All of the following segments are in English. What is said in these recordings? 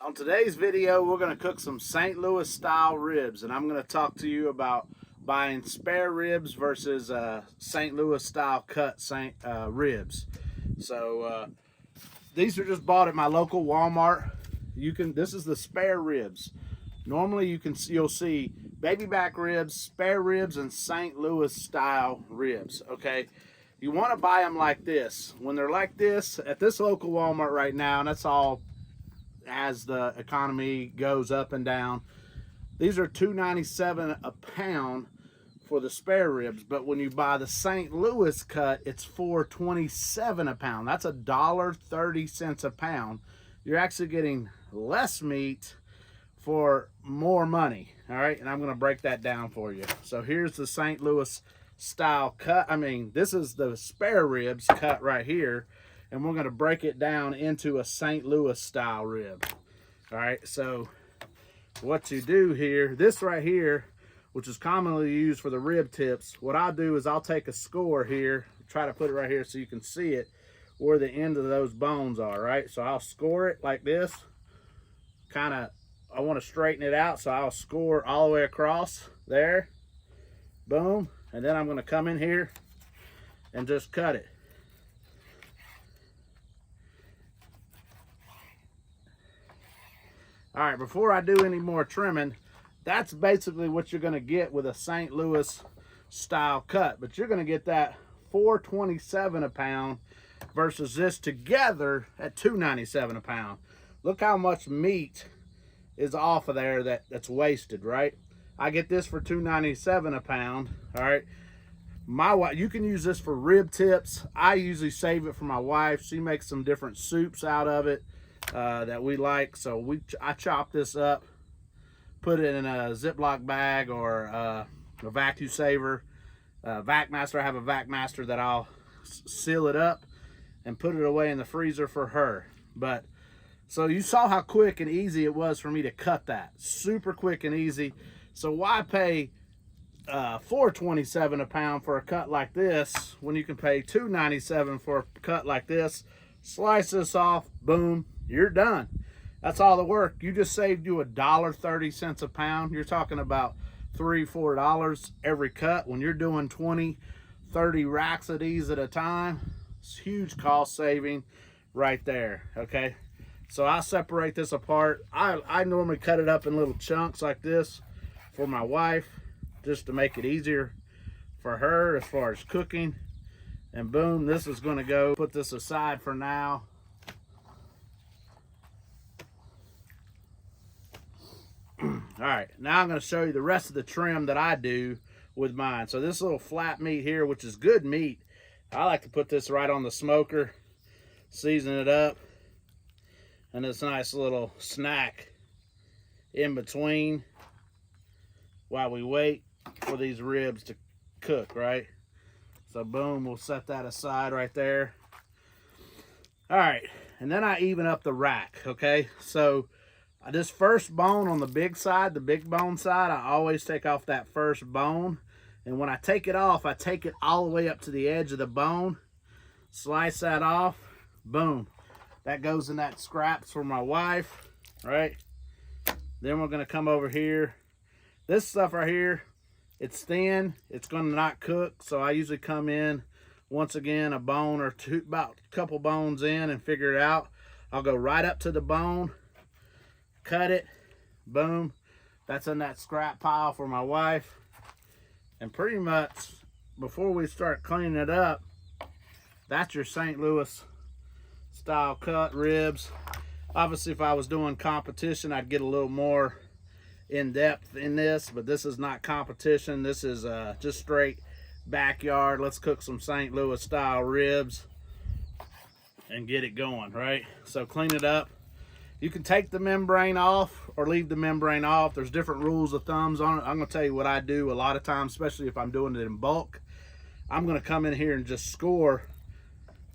On today's video, we're going to cook some St. Louis style ribs, and I'm going to talk to you about buying spare ribs versus St. Louis style cut ribs. So these are just bought at my local Walmart. This is the spare ribs. Normally you'll see baby back ribs, spare ribs, and St. Louis style ribs. Okay, you want to buy them like this. When they're like this at this local Walmart right now, and that's all as the economy goes up and down. These are $2.97 a pound for the spare ribs, but when you buy the St. Louis cut, it's $4.27 a pound. That's $1.30 a pound. You're actually getting less meat for more money. All right, and I'm going to break that down for you. So here's the St. Louis style cut. This is the spare ribs cut right here, and we're going to break it down into a St. Louis style rib. All right, so what you do here, this right here, which is commonly used for the rib tips, what I'll do is I'll take a score here, try to put it right here so you can see it, where the end of those bones are, right? So I'll score it like this, I want to straighten it out, so I'll score all the way across there, boom, and then I'm going to come in here and just cut it. All right, before I do any more trimming, that's basically what you're going to get with a St. Louis style cut, but you're going to get that $4.27 a pound versus this together at $2.97 a pound. Look how much meat is off of there that's wasted, right? I get this for $2.97 a pound. All right, my wife, you can use this for rib tips. I usually save it for my wife. She makes some different soups out of it that we like. So I chop this up, put it in a Ziploc bag or a vacuum saver, Vac Master. I have a Vac Master that I'll seal it up and put it away in the freezer for her. But so you saw how quick and easy it was for me to cut that. Super quick and easy. So why pay $4.27 a pound for a cut like this when you can pay $2.97 for a cut like this? Slice this off, boom, you're done. That's all the work. You just saved you $1.30 a pound. You're talking about $3-4 every cut. When you're doing 20-30 racks of these at a time, it's huge cost saving right there. Okay, so I'll separate this apart. I normally cut it up in little chunks like this for my wife, just to make it easier for her as far as cooking. And boom, this is going to go. Put this aside for now. All right, now I'm going to show you the rest of the trim that I do with mine. So this little flat meat here, which is good meat, I like to put this right on the smoker, season it up, and this nice little snack in between while we wait for these ribs to cook, right? So boom, we'll set that aside right there. All right, and then I even up the rack, okay? So this first bone on the big side, the big bone side, I always take off that first bone. And when I take it off, I take it all the way up to the edge of the bone, slice that off, boom. That goes in that scraps for my wife, right? Then we're gonna come over here. This stuff right here, it's thin, it's gonna not cook, so I usually come in, once again, a bone or two, about a couple bones in and figure it out. I'll go right up to the bone, cut it, boom. That's in that scrap pile for my wife. And pretty much, before we start cleaning it up, that's your St. Louis style cut ribs. Obviously, if I was doing competition, I'd get a little more in depth in this, but this is not competition. This is just straight backyard. Let's cook some St. Louis style ribs and get it going, right? So clean it up. You can take the membrane off or leave the membrane off. There's different rules of thumbs on it. I'm gonna tell you what I do a lot of times, especially if I'm doing it in bulk. I'm gonna come in here and just score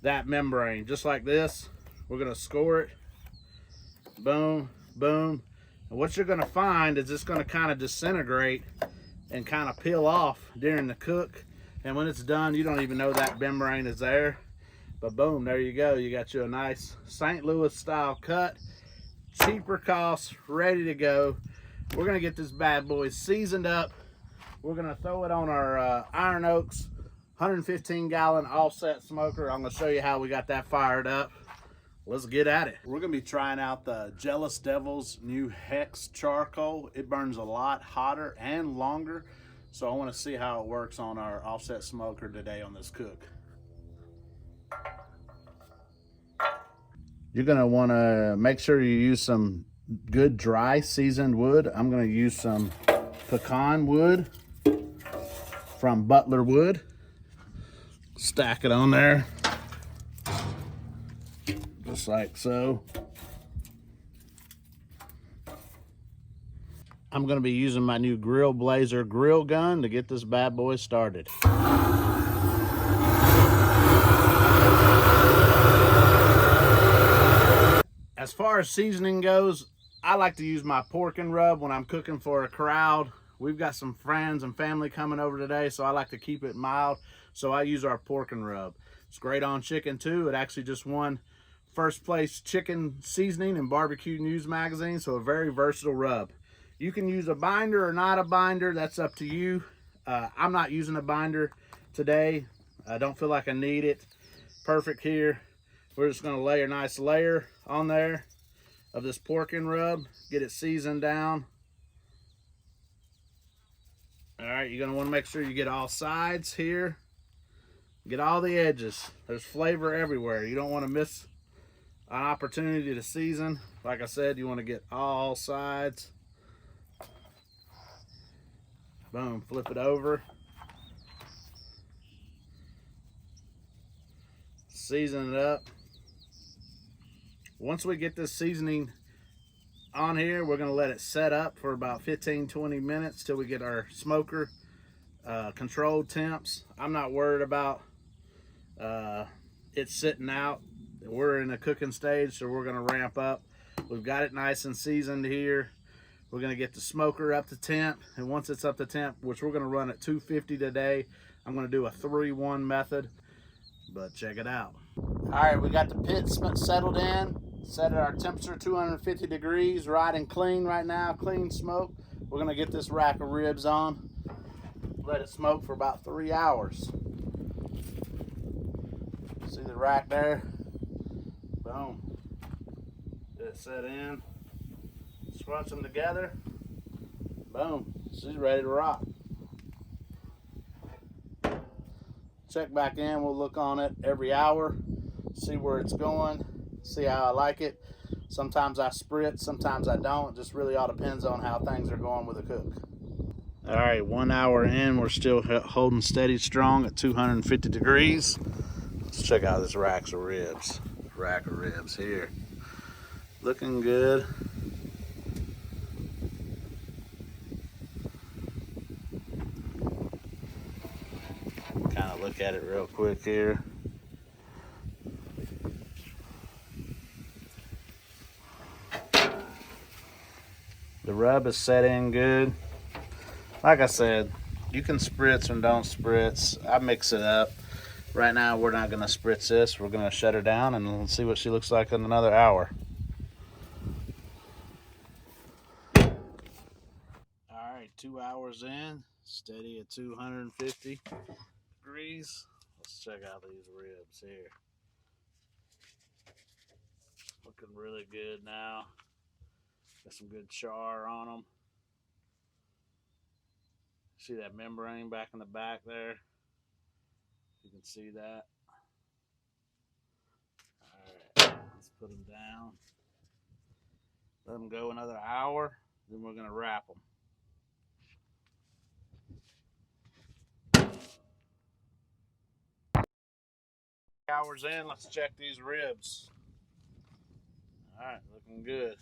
that membrane just like this. We're gonna score it, boom, boom. And what you're gonna find is it's gonna kind of disintegrate and kind of peel off during the cook. And when it's done, you don't even know that membrane is there. But boom, there you go. You got you a nice St. Louis style cut. cheaper cost, ready to go. We're gonna get this bad boy seasoned up. We're gonna throw it on our Iron Oaks 115-gallon offset smoker. I'm gonna show you how we got that fired up. Let's get at it. We're gonna be trying out the Jealous Devil's new Hex charcoal. It burns a lot hotter and longer, so I want to see how it works on our offset smoker today on this cook. You're gonna want to make sure you use some good dry seasoned wood. I'm gonna use some pecan wood from Butler Wood. Stack it on there, just like so. I'm going to be using my new Grill Blazer grill gun to get this bad boy started. As far as seasoning goes, I like to use my pork and rub when I'm cooking for a crowd. We've got some friends and family coming over today, so I like to keep it mild. So I use our pork and rub. It's great on chicken too. It actually just won first place chicken seasoning in Barbecue News magazine, so a very versatile rub. You can use a binder or not a binder, that's up to you. I'm not using a binder today. I don't feel like I need it. Perfect here. We're just gonna lay a nice layer on there of this pork and rub, get it seasoned down. All right, you're gonna wanna make sure you get all sides here. Get all the edges. There's flavor everywhere. You don't wanna miss an opportunity to season. Like I said, you wanna get all sides. Boom, flip it over. Season it up. Once we get this seasoning on here, we're gonna let it set up for about 15-20 minutes till we get our smoker controlled temps. I'm not worried about it sitting out. We're in a cooking stage, so we're gonna ramp up. We've got it nice and seasoned here. We're gonna get the smoker up to temp, and once it's up to temp, which we're gonna run at 250 today, I'm gonna do a 3-1 method, but check it out. All right, we got the pit settled in, set at our temperature 250 degrees, right and clean right now, clean smoke. We're gonna get this rack of ribs on, let it smoke for about 3 hours. See the rack there? Boom. Get it set in. Scrunch them together. Boom. She's ready to rock. Check back in. We'll look on it every hour, see where it's going, see how I like it. Sometimes I spritz, sometimes I don't. It just really all depends on how things are going with the cook. All right, 1 hour in, we're still holding steady strong at 250 degrees. Let's check out this rack of ribs. Rack of ribs here. Looking good. Kind of look at it real quick here. The rub is set in good. Like I said, you can spritz or don't spritz. I mix it up. Right now, we're not going to spritz this. We're going to shut her down and see what she looks like in another hour. All right, 2 hours in, steady at 250 degrees. Let's check out these ribs here. Looking really good now. Got some good char on them. See that membrane back in the back there? You can see that. All right, let's put them down. Let them go another hour, then we're gonna wrap them. Hours in, let's check these ribs. All right, looking good.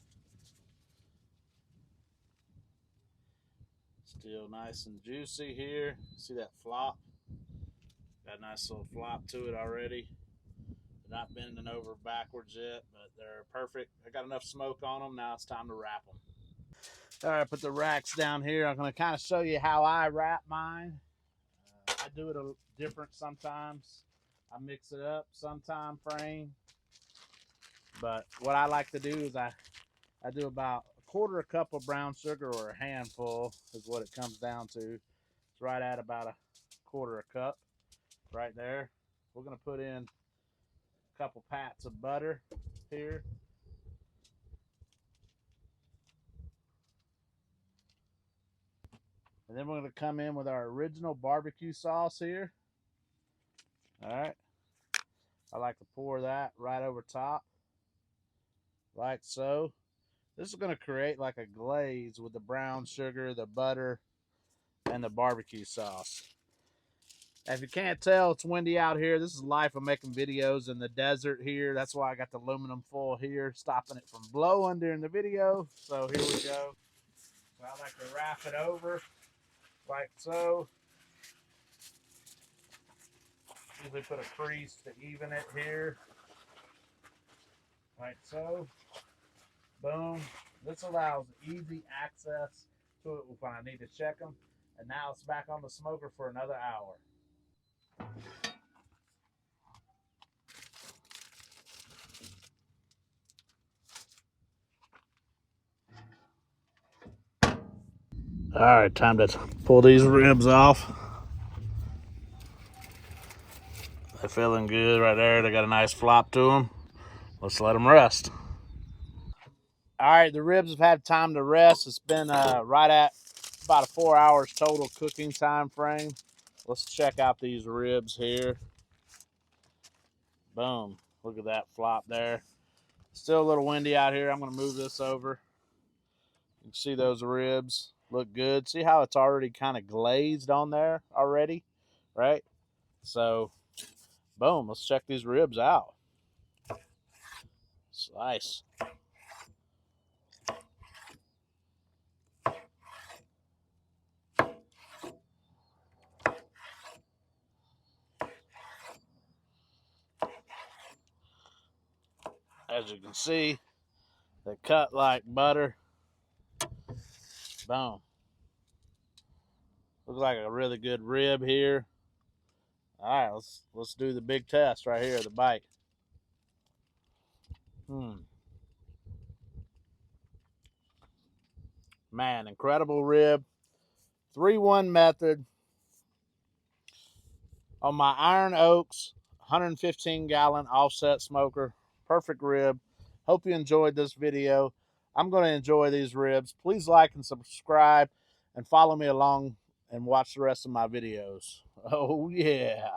Still nice and juicy here. See that flop? Got a nice little flop to it already. They're not bending over backwards yet, but they're perfect. I got enough smoke on them. Now it's time to wrap them. All right, put the racks down here. I'm going to kind of show you how I wrap mine. I do it a little different sometimes. I mix it up, sometime frame. But what I like to do is I I do about a quarter a cup of brown sugar, or a handful is what it comes down to. It's right at about a quarter a cup right there. We're going to put in a couple pats of butter here. And then we're going to come in with our original barbecue sauce here. All right. I like to pour that right over top, like so. This is going to create like a glaze with the brown sugar, the butter, and the barbecue sauce. If you can't tell, it's windy out here. This is life of making videos in the desert here. That's why I got the aluminum foil here, stopping it from blowing during the video. So here we go. So I like to wrap it over like so. Usually put a crease to even it here, like so. Boom. This allows easy access to it when I need to check them. And now it's back on the smoker for another hour. All right, time to pull these ribs off. They're feeling good right there. They got a nice flop to them. Let's let them rest. All right, the ribs have had time to rest. It's been right at about a 4 hours total cooking time frame. Let's check out these ribs here. Boom. Look at that flop there. Still a little windy out here. I'm going to move this over. You can see those ribs look good. See how it's already kind of glazed on there already, right? So, boom. Let's check these ribs out. Slice. As you can see, they cut like butter. Boom. Looks like a really good rib here. All right, let's do the big test right here, the bite. Man, incredible rib. 3-1 method on my Iron Oaks 115-gallon offset smoker. Perfect rib. Hope you enjoyed this video. I'm going to enjoy these ribs. Please like and subscribe and follow me along and watch the rest of my videos. Oh, yeah.